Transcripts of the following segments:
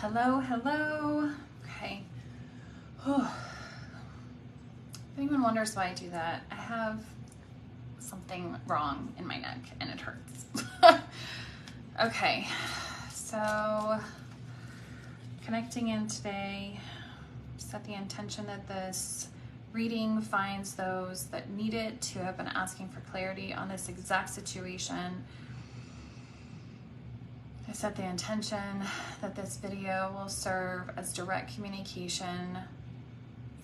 Hello, hello. Okay. If anyone wonders why I do that, I have something wrong in my neck and it hurts. Okay, so connecting in today, set the intention that this reading finds those that need it, who have been asking for clarity on this exact situation. I set the intention that this video will serve as direct communication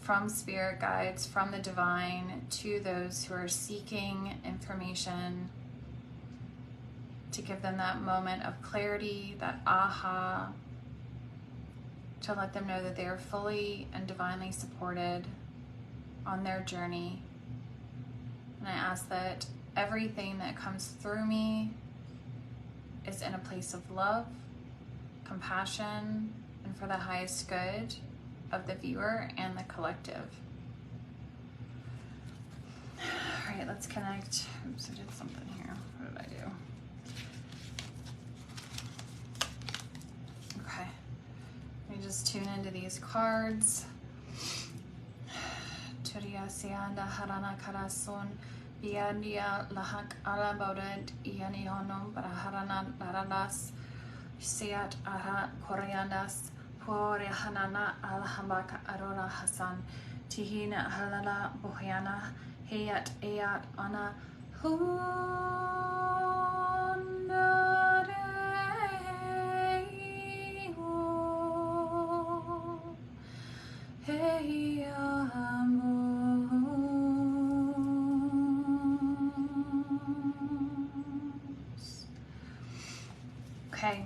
from spirit guides, from the divine, to those who are seeking information, to give them that moment of clarity, that aha, to let them know that they are fully and divinely supported on their journey. And I ask that everything that comes through me is in a place of love, compassion, and for the highest good of the viewer and the collective. All right, let's connect. Oops, I did something here. What did I do? Okay, let me just tune into these cards. Turiya Sianda Harana Karasun Biandia Lahak Alabaudet Iani Honum Baraharana Laradas Siat Ara Koreandas Pore Hanana Alhambaka Arora Hassan Tihina Halala Bohiana Hayat Ayat Ana Okay,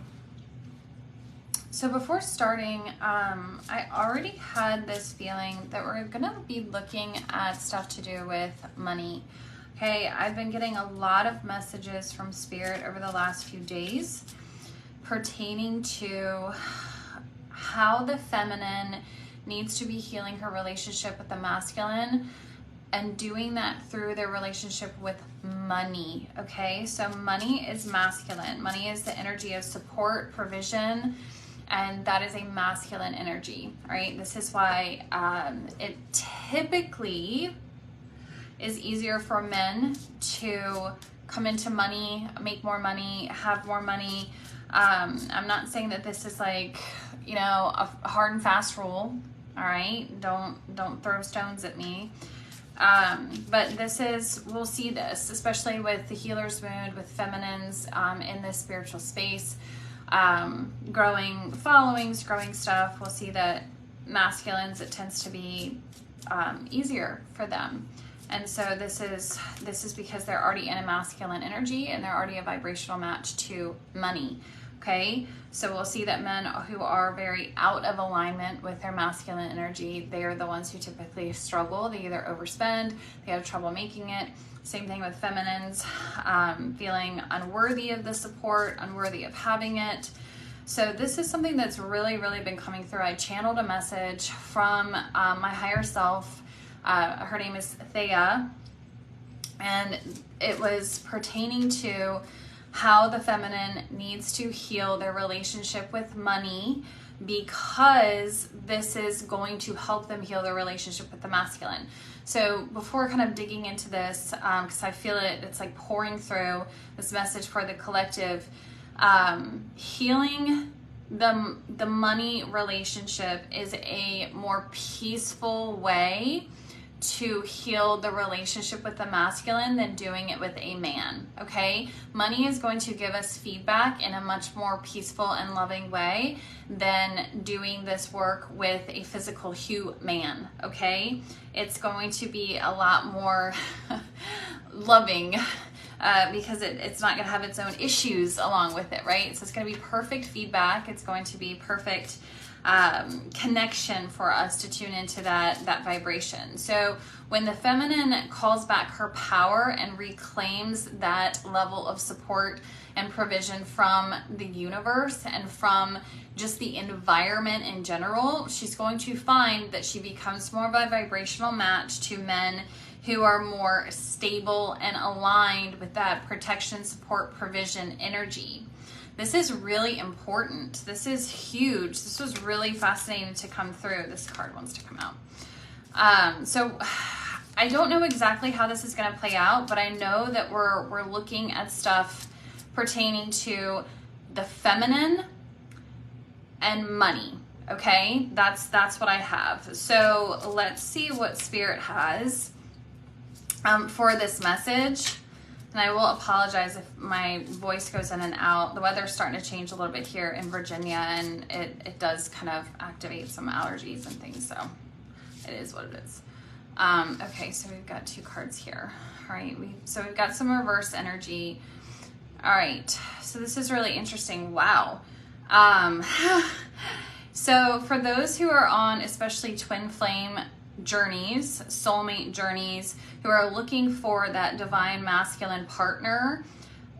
so before starting, I already had this feeling that we're gonna be looking at stuff to do with money. Okay, I've been getting a lot of messages from Spirit over the last few days pertaining to how the feminine needs to be healing her relationship with the masculine, and doing that through their relationship with money. Okay, so money is masculine. Money is the energy of support, provision, and that is a masculine energy. All right, this is why it typically is easier for men to come into money, make more money, have more money. I'm not saying that this is like, you know, a hard and fast rule. All right, don't throw stones at me. But this is, we'll see this, especially with the healer's wound, with feminines in this spiritual space, growing followings, growing stuff. We'll see that masculines, it tends to be easier for them. And so this is because they're already in a masculine energy and they're already a vibrational match to money. Okay, so we'll see that men who are very out of alignment with their masculine energy, they are the ones who typically struggle. They either overspend, they have trouble making it. Same thing with feminines, feeling unworthy of the support, unworthy of having it. So this is something that's really, really been coming through. I channeled a message from my higher self. Her name is Thea, and it was pertaining to how the feminine needs to heal their relationship with money, because this is going to help them heal their relationship with the masculine. So before kind of digging into this, because I feel it's like pouring through this message for the collective, healing the money relationship is a more peaceful way to heal the relationship with the masculine than doing it with a man. Okay, money is going to give us feedback in a much more peaceful and loving way than doing this work with a physical human. Okay, it's going to be a lot more loving because it's not going to have its own issues along with it, right? So it's going to be perfect feedback. It's going to be perfect connection for us to tune into that vibration. So when the feminine calls back her power and reclaims that level of support and provision from the universe and from just the environment in general, she's going to find that she becomes more of a vibrational match to men who are more stable and aligned with that protection, support, provision energy. This is really important. This is huge. This was really fascinating to come through. This card wants to come out. So I don't know exactly how this is going to play out, but I know that we're looking at stuff pertaining to the feminine and money. Okay, that's what I have. So let's see what Spirit has for this message. And I will apologize if my voice goes in and out. The weather's starting to change a little bit here in Virginia, and it does kind of activate some allergies and things, so it is what it is. Okay, so we've got 2 cards here. All right, so we've got some reverse energy. All right, so this is really interesting. Wow. So for those who are on especially twin flame journeys, soulmate journeys, who are looking for that divine masculine partner,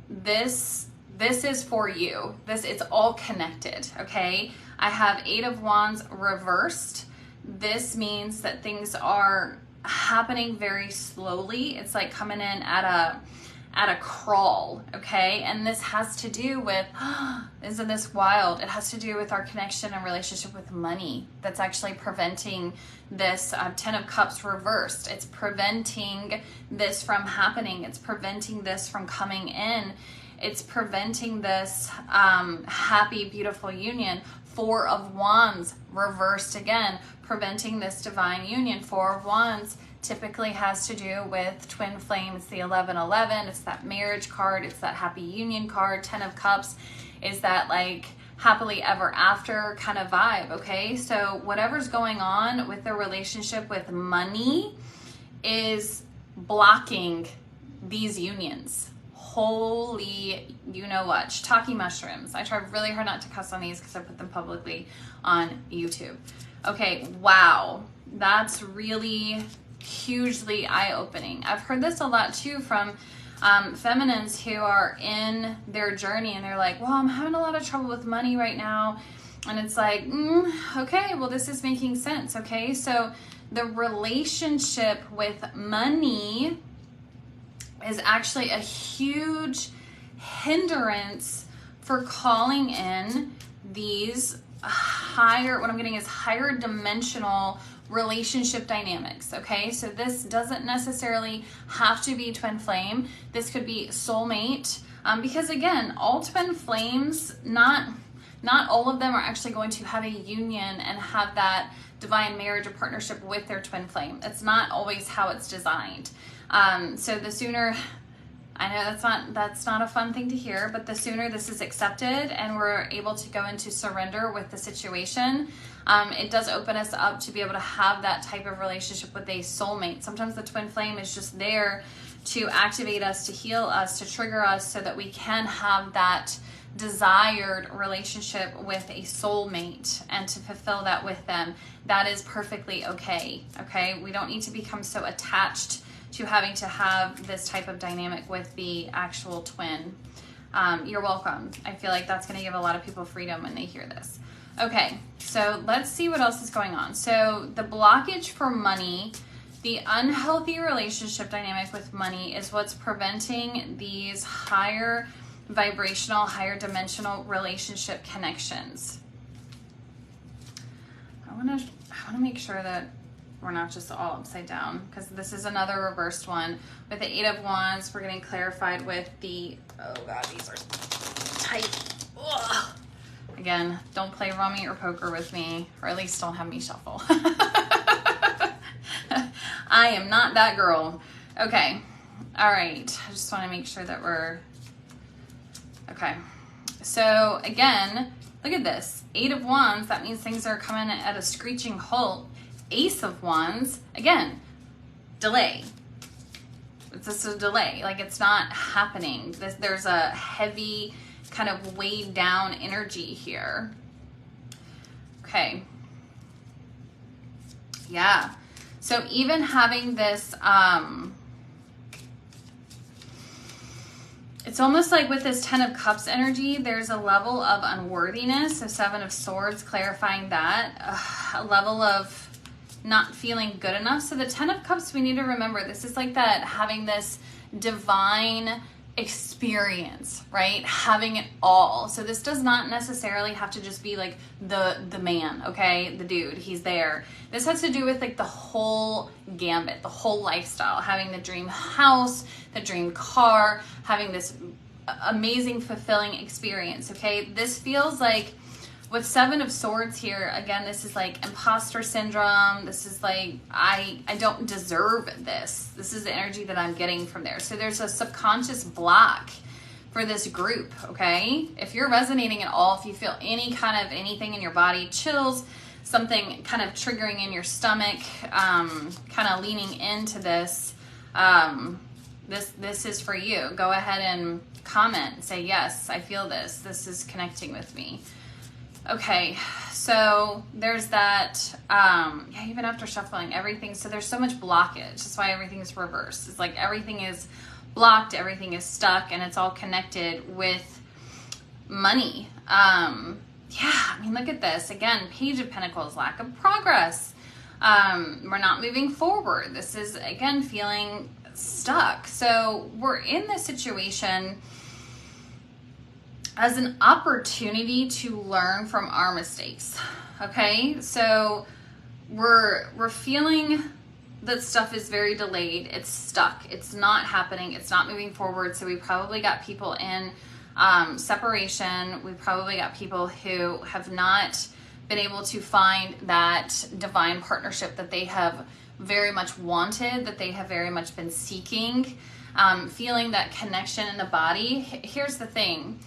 this is for you. It's all connected, okay? I have 8 of Wands reversed. This means that things are happening very slowly. It's like coming in at a crawl, okay? And this has to do with, isn't this wild? It has to do with our connection and relationship with money. That's actually preventing this 10 of Cups reversed. It's preventing this from happening. It's preventing this from coming in. It's preventing this happy, beautiful union. 4 of Wands reversed again, preventing this divine union. 4 of Wands typically has to do with twin flame. It's the 1111. It's that marriage card. It's that happy union card. 10 of Cups is that like happily ever after kind of vibe, okay? So whatever's going on with the relationship with money is blocking these unions. Holy, you know what, shiitake mushrooms. I try really hard not to cuss on these because I put them publicly on YouTube. Okay, wow, that's really hugely eye-opening. I've heard this a lot too from feminines who are in their journey and they're like, well, I'm having a lot of trouble with money right now. And it's like, okay, well, this is making sense, okay? So the relationship with money is actually a huge hindrance for calling in these higher, what I'm getting is higher dimensional relationship dynamics, okay? So this doesn't necessarily have to be twin flame. This could be soulmate, because again, all twin flames, not all of them are actually going to have a union and have that divine marriage or partnership with their twin flame. It's not always how it's designed. So the sooner, I know that's not a fun thing to hear, but the sooner this is accepted and we're able to go into surrender with the situation, it does open us up to be able to have that type of relationship with a soulmate. Sometimes the twin flame is just there to activate us, to heal us, to trigger us so that we can have that desired relationship with a soulmate and to fulfill that with them. That is perfectly okay, okay? We don't need to become so attached to having to have this type of dynamic with the actual twin. You're welcome. I feel like that's going to give a lot of people freedom when they hear this. Okay, so let's see what else is going on. So the blockage for money, the unhealthy relationship dynamic with money is what's preventing these higher vibrational, higher dimensional relationship connections. I want to make sure that we're not just all upside down, because this is another reversed one. With the 8 of Wands, we're getting clarified with the, oh God, these are tight. Ugh. Again, don't play rummy or poker with me, or at least don't have me shuffle. I am not that girl. Okay, all right. I just want to make sure that we're, okay. So again, look at this. 8 of Wands, that means things are coming at a screeching halt. Ace of Wands, again, delay. It's just a delay, like it's not happening. There's a heavy kind of weighed down energy here. Okay. Yeah. So even having this, it's almost like with this 10 of Cups energy, there's a level of unworthiness. So 7 of Swords, clarifying that, a level of not feeling good enough. So the 10 of Cups, we need to remember, this is like that, having this divine experience, right? Having it all. So this does not necessarily have to just be like the man, okay? The dude, he's there. This has to do with like the whole gambit, the whole lifestyle, having the dream house, the dream car, having this amazing, fulfilling experience, okay? This feels like, with Seven of Swords here, again, this is like imposter syndrome. This is like, I don't deserve this. This is the energy that I'm getting from there. So there's a subconscious block for this group, okay? If you're resonating at all, if you feel any kind of anything in your body, chills, something kind of triggering in your stomach, kind of leaning into this, this is for you. Go ahead and comment and say, yes, I feel this. This is connecting with me. Okay, so there's that, yeah, even after shuffling everything, so there's so much blockage. That's why everything is reversed. It's like everything is blocked, everything is stuck, and it's all connected with money. Yeah, I mean, look at this. Again, Page of Pentacles, lack of progress. We're not moving forward. This is, again, feeling stuck. So we're in this situation as an opportunity to learn from our mistakes, okay? So we're feeling that stuff is very delayed. It's stuck. It's not happening. It's not moving forward. So we probably got people in separation. We probably got people who have not been able to find that divine partnership that they have very much wanted, that they have very much been seeking, feeling that connection in the body. Here's the thing.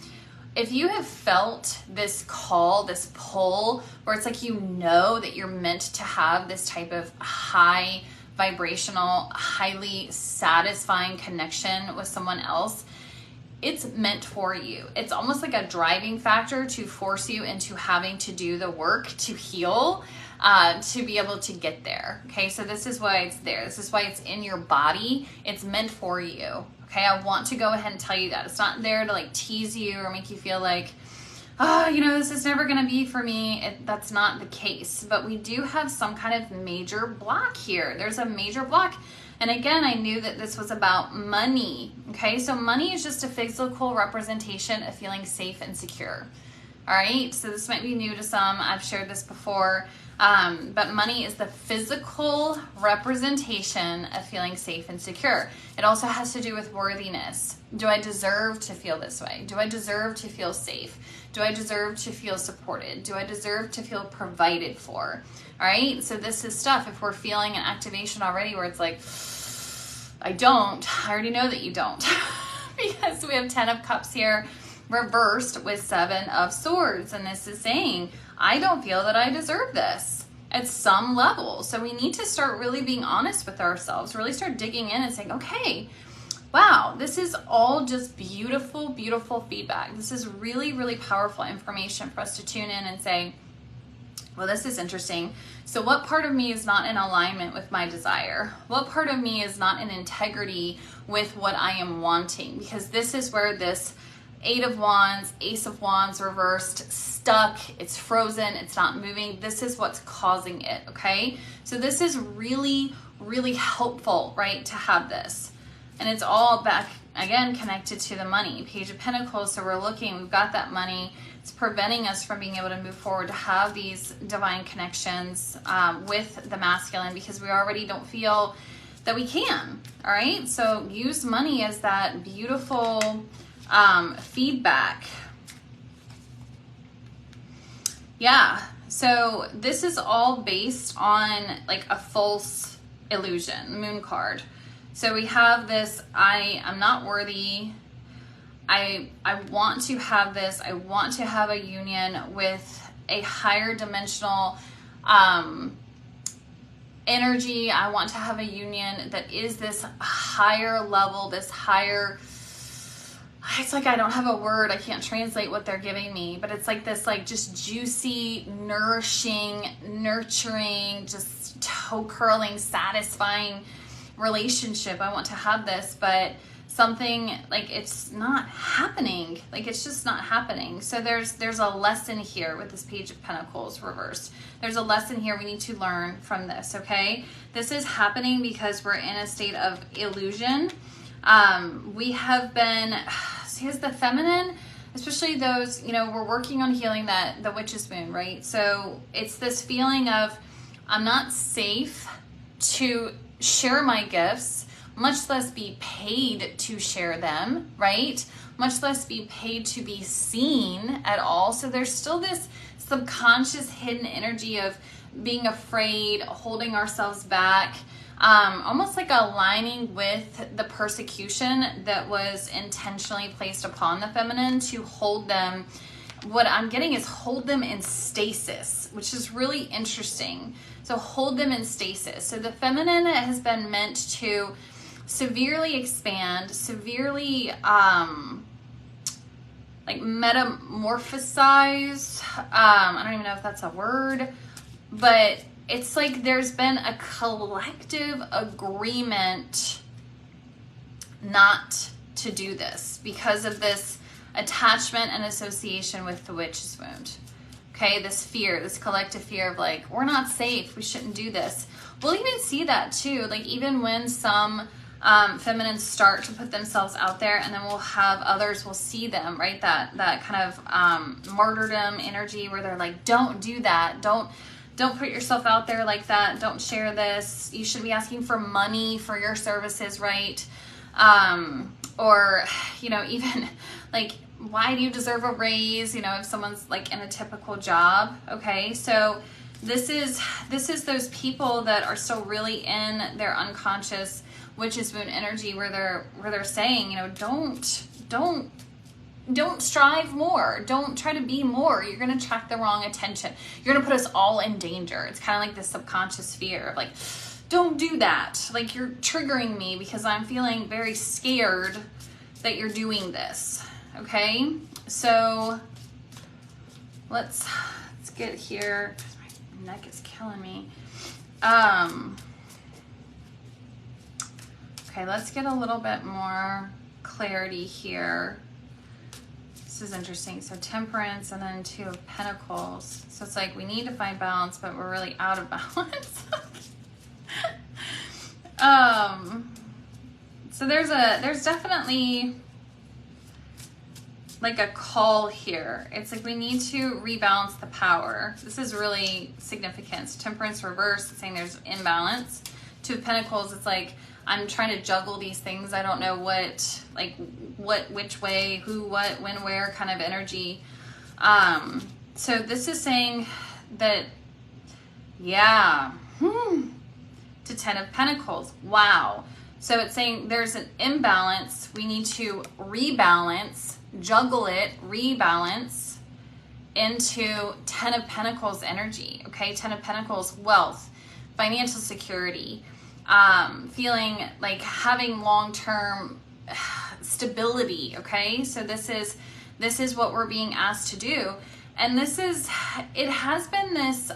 If you have felt this call, this pull, where it's like you know that you're meant to have this type of high vibrational, highly satisfying connection with someone else, it's meant for you. It's almost like a driving factor to force you into having to do the work to heal, to be able to get there. Okay, so this is why it's there. This is why it's in your body. It's meant for you. Okay, I want to go ahead and tell you that. It's not there to like tease you or make you feel like, oh, you know, this is never going to be for me. That's not the case. But we do have some kind of major block here. There's a major block. And again, I knew that this was about money. Okay, so money is just a physical representation of feeling safe and secure. All right, so this might be new to some. I've shared this before. But money is the physical representation of feeling safe and secure. It also has to do with worthiness. Do I deserve to feel this way? Do I deserve to feel safe? Do I deserve to feel supported? Do I deserve to feel provided for? All right, so this is stuff. If we're feeling an activation already where it's like, I already know that you don't. Because we have 10 of Cups here reversed with 7 of Swords. And this is saying, I don't feel that I deserve this at some level. So we need to start really being honest with ourselves, really start digging in and saying, okay, wow, this is all just beautiful, beautiful feedback. This is really, really powerful information for us to tune in and say, well, this is interesting. So what part of me is not in alignment with my desire? What part of me is not in integrity with what I am wanting? Because this is where this 8 of Wands, Ace of Wands reversed, stuck, it's frozen, it's not moving. This is what's causing it, okay? So this is really, really helpful, right, to have this. And it's all back, again, connected to the money. Page of Pentacles, so we're looking, we've got that money. It's preventing us from being able to move forward, to have these divine connections with the masculine, because we already don't feel that we can, all right? So use money as that beautiful feedback. Yeah, so this is all based on like a false illusion, moon card. So we have this, I am not worthy. I want to have this. I want to have a union with a higher dimensional energy. I want to have a union that is this higher level, this higher, it's like I don't have a word. I can't translate what they're giving me, but it's like this, like just juicy, nourishing, nurturing, just toe curling, satisfying relationship. I want to have this, but something like it's not happening. Like it's just not happening. So there's a lesson here with this Page of Pentacles reversed. There's a lesson here we need to learn from this, okay? This is happening because we're in a state of illusion. We have been, here's the feminine, especially those, you know, we're working on healing the witch's wound, right? So it's this feeling of, I'm not safe to share my gifts, much less be paid to share them, right? Much less be paid to be seen at all. So there's still this subconscious hidden energy of being afraid, holding ourselves back, almost like aligning with the persecution that was intentionally placed upon the feminine to hold them. What I'm getting is hold them in stasis, which is really interesting. So hold them in stasis. So the feminine has been meant to severely expand, severely like metamorphosize. I don't even know if that's a word, but it's like there's been a collective agreement not to do this because of this attachment and association with the witch's wound. Okay, this fear, this collective fear of like, we're not safe, we shouldn't do this. We'll even see that too, like even when some feminines start to put themselves out there, and then we'll have others will see them, right? That kind of martyrdom energy where they're like, don't do that, don't put yourself out there like that, don't share this, you should be asking for money for your services, right? Or, you know, even like, why do you deserve a raise, you know, if someone's like in a typical job, okay? So this is those people that are still really in their unconscious witch's wound energy where they're saying, you know, don't strive more, don't try to be more, you're going to attract the wrong attention, you're going to put us all in danger. It's kind of like this subconscious fear of like, don't do that, like you're triggering me because I'm feeling very scared that you're doing this. Okay, so let's get here. My neck is killing me. Okay, let's get a little bit more clarity here. This is interesting. So Temperance and then Two of Pentacles. So it's like we need to find balance, but we're really out of balance. So there's definitely like a call here. It's like we need to rebalance the power. This is really significant. So Temperance reverse, it's saying there's imbalance. Two of Pentacles, it's like I'm trying to juggle these things. I don't know what, which way, who, what, when, where kind of energy. So this is saying that, yeah, to Ten of Pentacles. Wow. So it's saying there's an imbalance. We need to rebalance, juggle it, rebalance into Ten of Pentacles energy. Okay, Ten of Pentacles, wealth, financial security, feeling like having long-term stability. Okay, so this is what we're being asked to do, and it has been this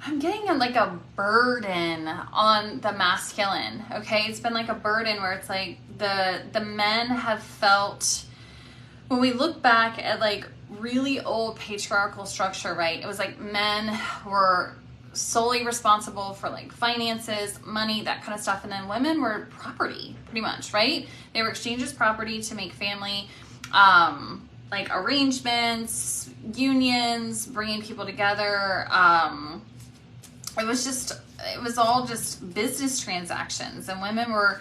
I'm getting like a burden on the masculine. Okay, it's been like a burden where it's like the men have felt, when we look back at like really old patriarchal structure, right, it was like men were solely responsible for like finances, money, that kind of stuff, and then women were property, pretty much, right? They were exchanged as property to make family like arrangements, unions, bringing people together. It was all just business transactions, and women were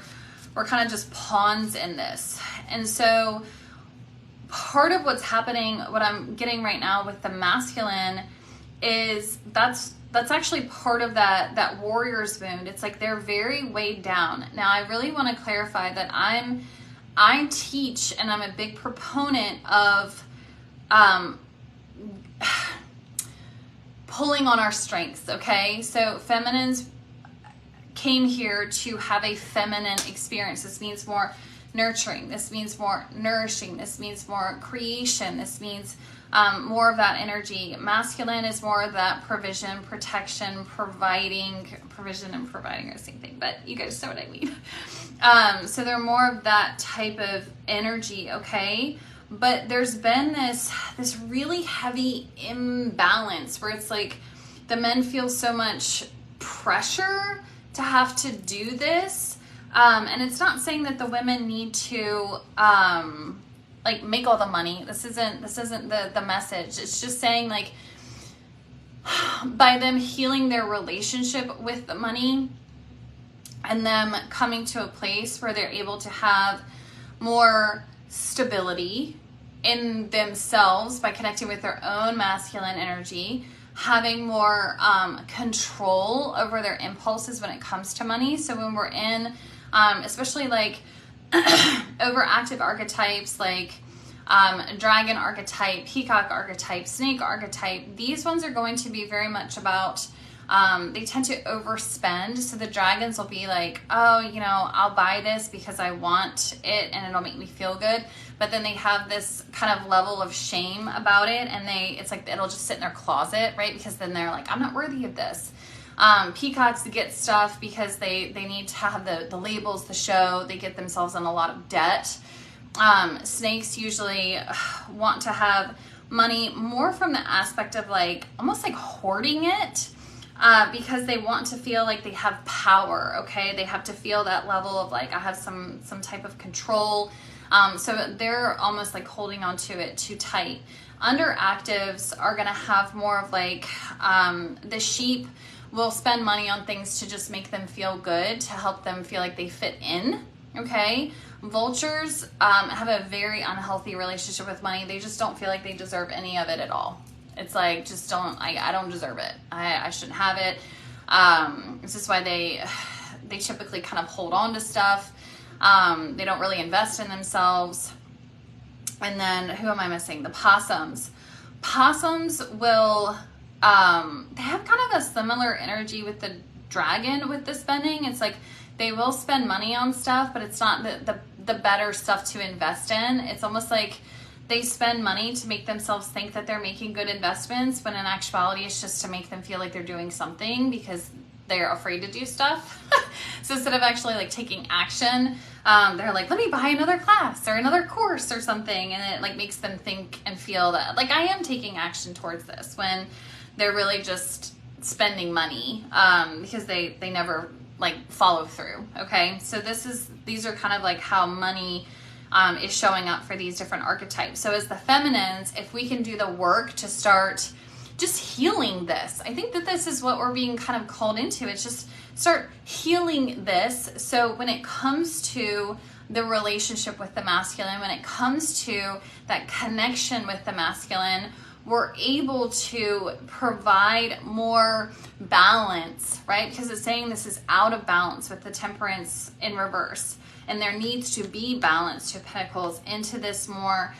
kind of just pawns in this. And so part of what's happening, what I'm getting right now with the masculine, is that's actually part of that warrior's wound. It's like they're very weighed down. Now I really want to clarify that I teach, and I'm a big proponent of pulling on our strengths, okay? So feminines came here to have a feminine experience. This means more nurturing. This means more nourishing. This means more creation. This means more of that energy. Masculine is more of that provision, protection, providing. Provision and providing are the same thing, but you guys know what I mean. So they're more of that type of energy, okay? But there's been this really heavy imbalance where it's like the men feel so much pressure to have to do this, And it's not saying that the women need to like make all the money. This isn't the message. It's just saying like by them healing their relationship with the money and them coming to a place where they're able to have more stability in themselves by connecting with their own masculine energy, having more control over their impulses when it comes to money. So when we're in, especially like overactive archetypes like dragon archetype, peacock archetype, snake archetype, these ones are going to be very much about, they tend to overspend. So the dragons will be like, oh, you know, I'll buy this because I want it and it'll make me feel good. But then they have this kind of level of shame about it, and it's like it'll just sit in their closet, right? Because then they're like, I'm not worthy of this. Peacocks get stuff because they need to have the labels, the show. They get themselves in a lot of debt. Snakes usually want to have money more from the aspect of like almost like hoarding it, because they want to feel like they have power. Okay, they have to feel that level of like I have some type of control. So they're almost like holding on to it too tight. Underactives are going to have more of like the sheep will spend money on things to just make them feel good, to help them feel like they fit in. Okay, vultures have a very unhealthy relationship with money. They just don't feel like they deserve any of it at all. It's like, just don't, I don't deserve it. I shouldn't have it. This is why they typically kind of hold on to stuff. They don't really invest in themselves. And then who am I missing? The possums. Possums will, they have kind of a similar energy with the dragon with the spending. It's like they will spend money on stuff, but it's not the better stuff to invest in. It's almost like they spend money to make themselves think that they're making good investments, when in actuality it's just to make them feel like they're doing something because they're afraid to do stuff. So instead of actually like taking action, they're like, let me buy another class or another course or something. And it like makes them think and feel that like I am taking action towards this, when they're really just spending money because they never like follow through. Okay, so these are kind of like how money is showing up for these different archetypes. So as the feminines, if we can do the work to start just healing this, I think that this is what we're being kind of called into. It's just start healing this. So when it comes to the relationship with the masculine, when it comes to that connection with the masculine, we're able to provide more balance, right? Because it's saying this is out of balance with the temperance in reverse. And there needs to be balance to pentacles into this more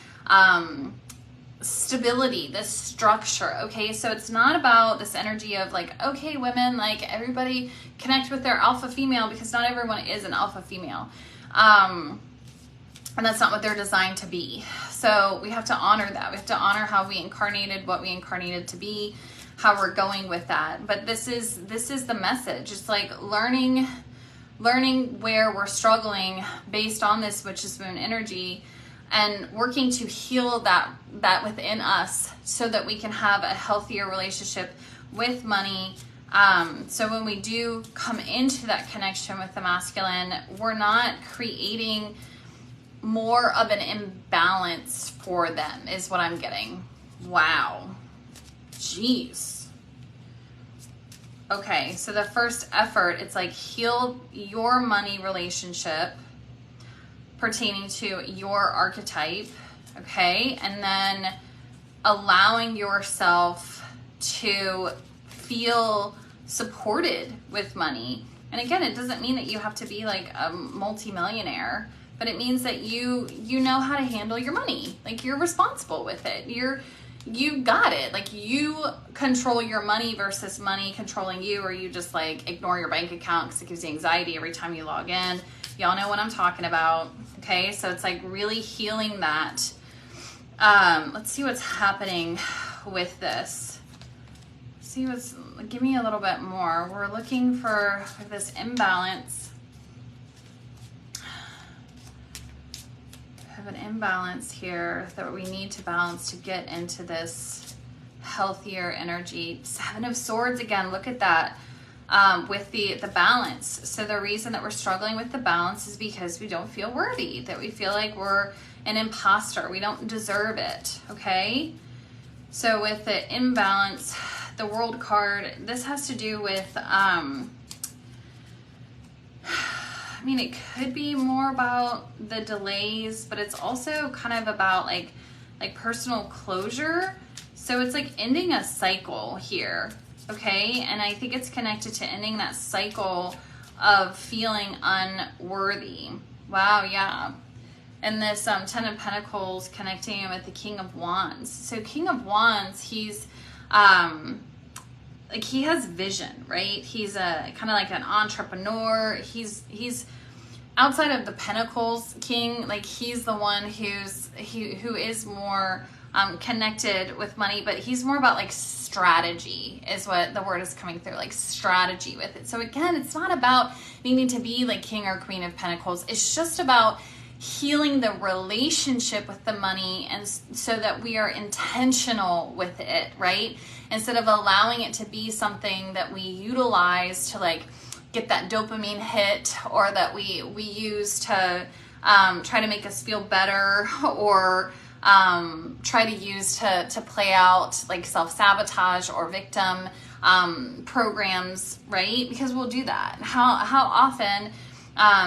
stability, this structure. Okay, so it's not about this energy of like, okay, women, like everybody connect with their alpha female, because not everyone is an alpha female. And that's not what they're designed to be. So we have to honor that. We have to honor how we incarnated, what we incarnated to be, how we're going with that. But this is the message. It's like learning where we're struggling based on this witch's moon energy, and working to heal that within us so that we can have a healthier relationship with money. So when we do come into that connection with the masculine, we're not creating more of an imbalance for them, is what I'm getting. Wow. Jeez. Okay, so the first effort, it's like heal your money relationship pertaining to your archetype, okay? And then allowing yourself to feel supported with money. And again, it doesn't mean that you have to be like a multimillionaire, but it means that you know how to handle your money. Like you're responsible with it. You got it. Like you control your money versus money controlling you, or you just like ignore your bank account because it gives you anxiety every time you log in. Y'all know what I'm talking about. Okay, so it's like really healing that. Let's see what's happening with this. Give me a little bit more. We're looking for this imbalance. We have an imbalance here that we need to balance to get into this healthier energy. Seven of Swords again, look at that. with the balance. So the reason that we're struggling with the balance is because we don't feel worthy, that we feel like we're an imposter. We don't deserve it, okay? So with the imbalance, the World card, this has to do with, I mean, it could be more about the delays, but it's also kind of about like personal closure. So it's like ending a cycle here, okay? And I think it's connected to ending that cycle of feeling unworthy. Wow, yeah. And this Ten of Pentacles connecting with the King of Wands. So King of Wands, he's like, he has vision, right? He's a kind of like an entrepreneur. He's outside of the Pentacles King, like he's the one who is more connected with money, but he's more about like strategy is what the word is coming through, like strategy with it. So again, it's not about needing to be like King or Queen of Pentacles. It's just about healing the relationship with the money, and so that we are intentional with it, right? Instead of allowing it to be something that we utilize to like get that dopamine hit, or that we use to try to make us feel better, or try to use to play out like self-sabotage or victim programs, right? Because we'll do that. How often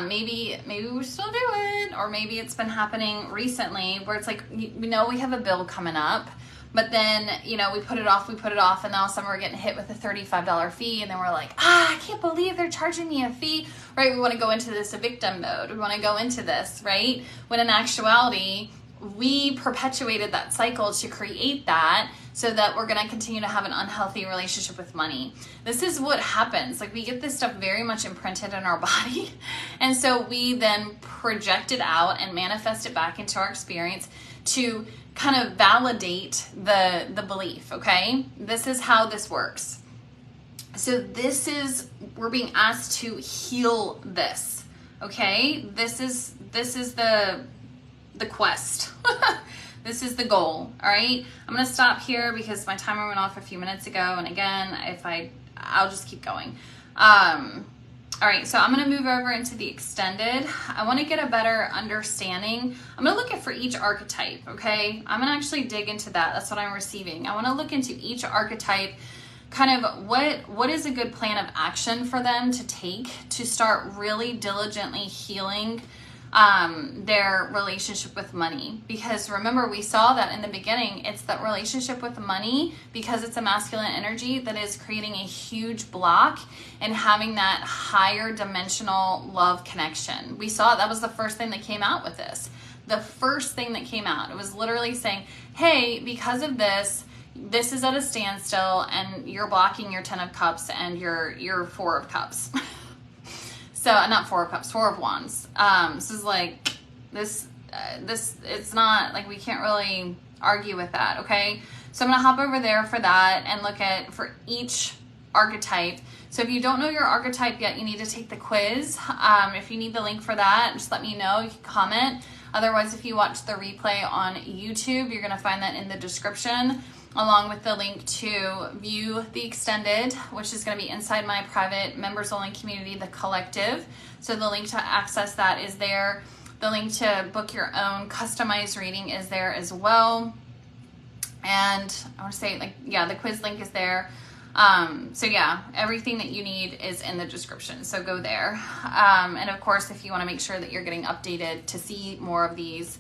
maybe we still do it, or maybe it's been happening recently where it's like, we know we have a bill coming up, but then, you know, we put it off, and now all of a sudden we're getting hit with a $35 fee, and then we're like, I can't believe they're charging me a fee, right? We want to go into this victim mode. We want to go into this, right? When in actuality, we perpetuated that cycle to create that, so that we're going to continue to have an unhealthy relationship with money. This is what happens. Like, we get this stuff very much imprinted in our body. And so we then project it out and manifest it back into our experience to kind of validate the belief, okay? This is how this works. So we're being asked to heal this, okay? This is the quest. This is the goal, all right? I'm gonna stop here because my timer went off a few minutes ago, and again, I'll just keep going. All right, so I'm gonna move over into the extended. I wanna get a better understanding. I'm gonna look at for each archetype, okay? I'm gonna actually dig into that. That's what I'm receiving. I wanna look into each archetype, kind of what is a good plan of action for them to take to start really diligently healing their relationship with money. Because remember, we saw that in the beginning, it's that relationship with money, because it's a masculine energy, that is creating a huge block and having that higher dimensional love connection. We saw that was the first thing that came out with this. The first thing that came out, it was literally saying, hey, because of this is at a standstill, and you're blocking your 10 of Cups and your 4 of Cups. So, not 4 of Cups, 4 of Wands. This is like, this, it's not, like, we can't really argue with that, okay? So I'm gonna hop over there for that and look at, for each archetype. So if you don't know your archetype yet, you need to take the quiz. If you need the link for that, just let me know, you can comment. Otherwise, if you watch the replay on YouTube, you're gonna find that in the description, along with the link to view the extended, which is going to be inside my private members only community, The Collective. So the link to access that is there. The link to book your own customized reading is there as well. And I want to say, like, yeah, the quiz link is there. So yeah, everything that you need is in the description. So go there. And of course, if you want to make sure that you're getting updated to see more of these,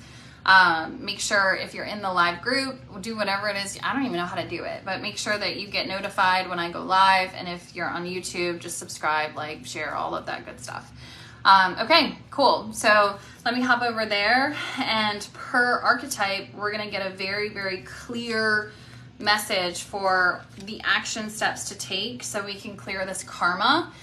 make sure if you're in the live group, do whatever it is. I don't even know how to do it, but make sure that you get notified when I go live. And if you're on YouTube, just subscribe, like, share, all of that good stuff. Okay, cool. So let me hop over there, and per archetype, we're going to get a very, very clear message for the action steps to take so we can clear this karma.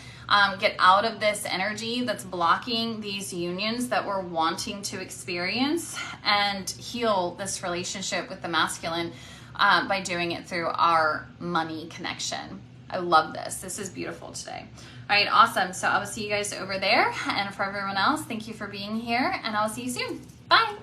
Get out of this energy that's blocking these unions that we're wanting to experience, and heal this relationship with the masculine by doing it through our money connection. I love this. This is beautiful today. All right, awesome. So I will see you guys over there. And for everyone else, thank you for being here, and I'll see you soon. Bye.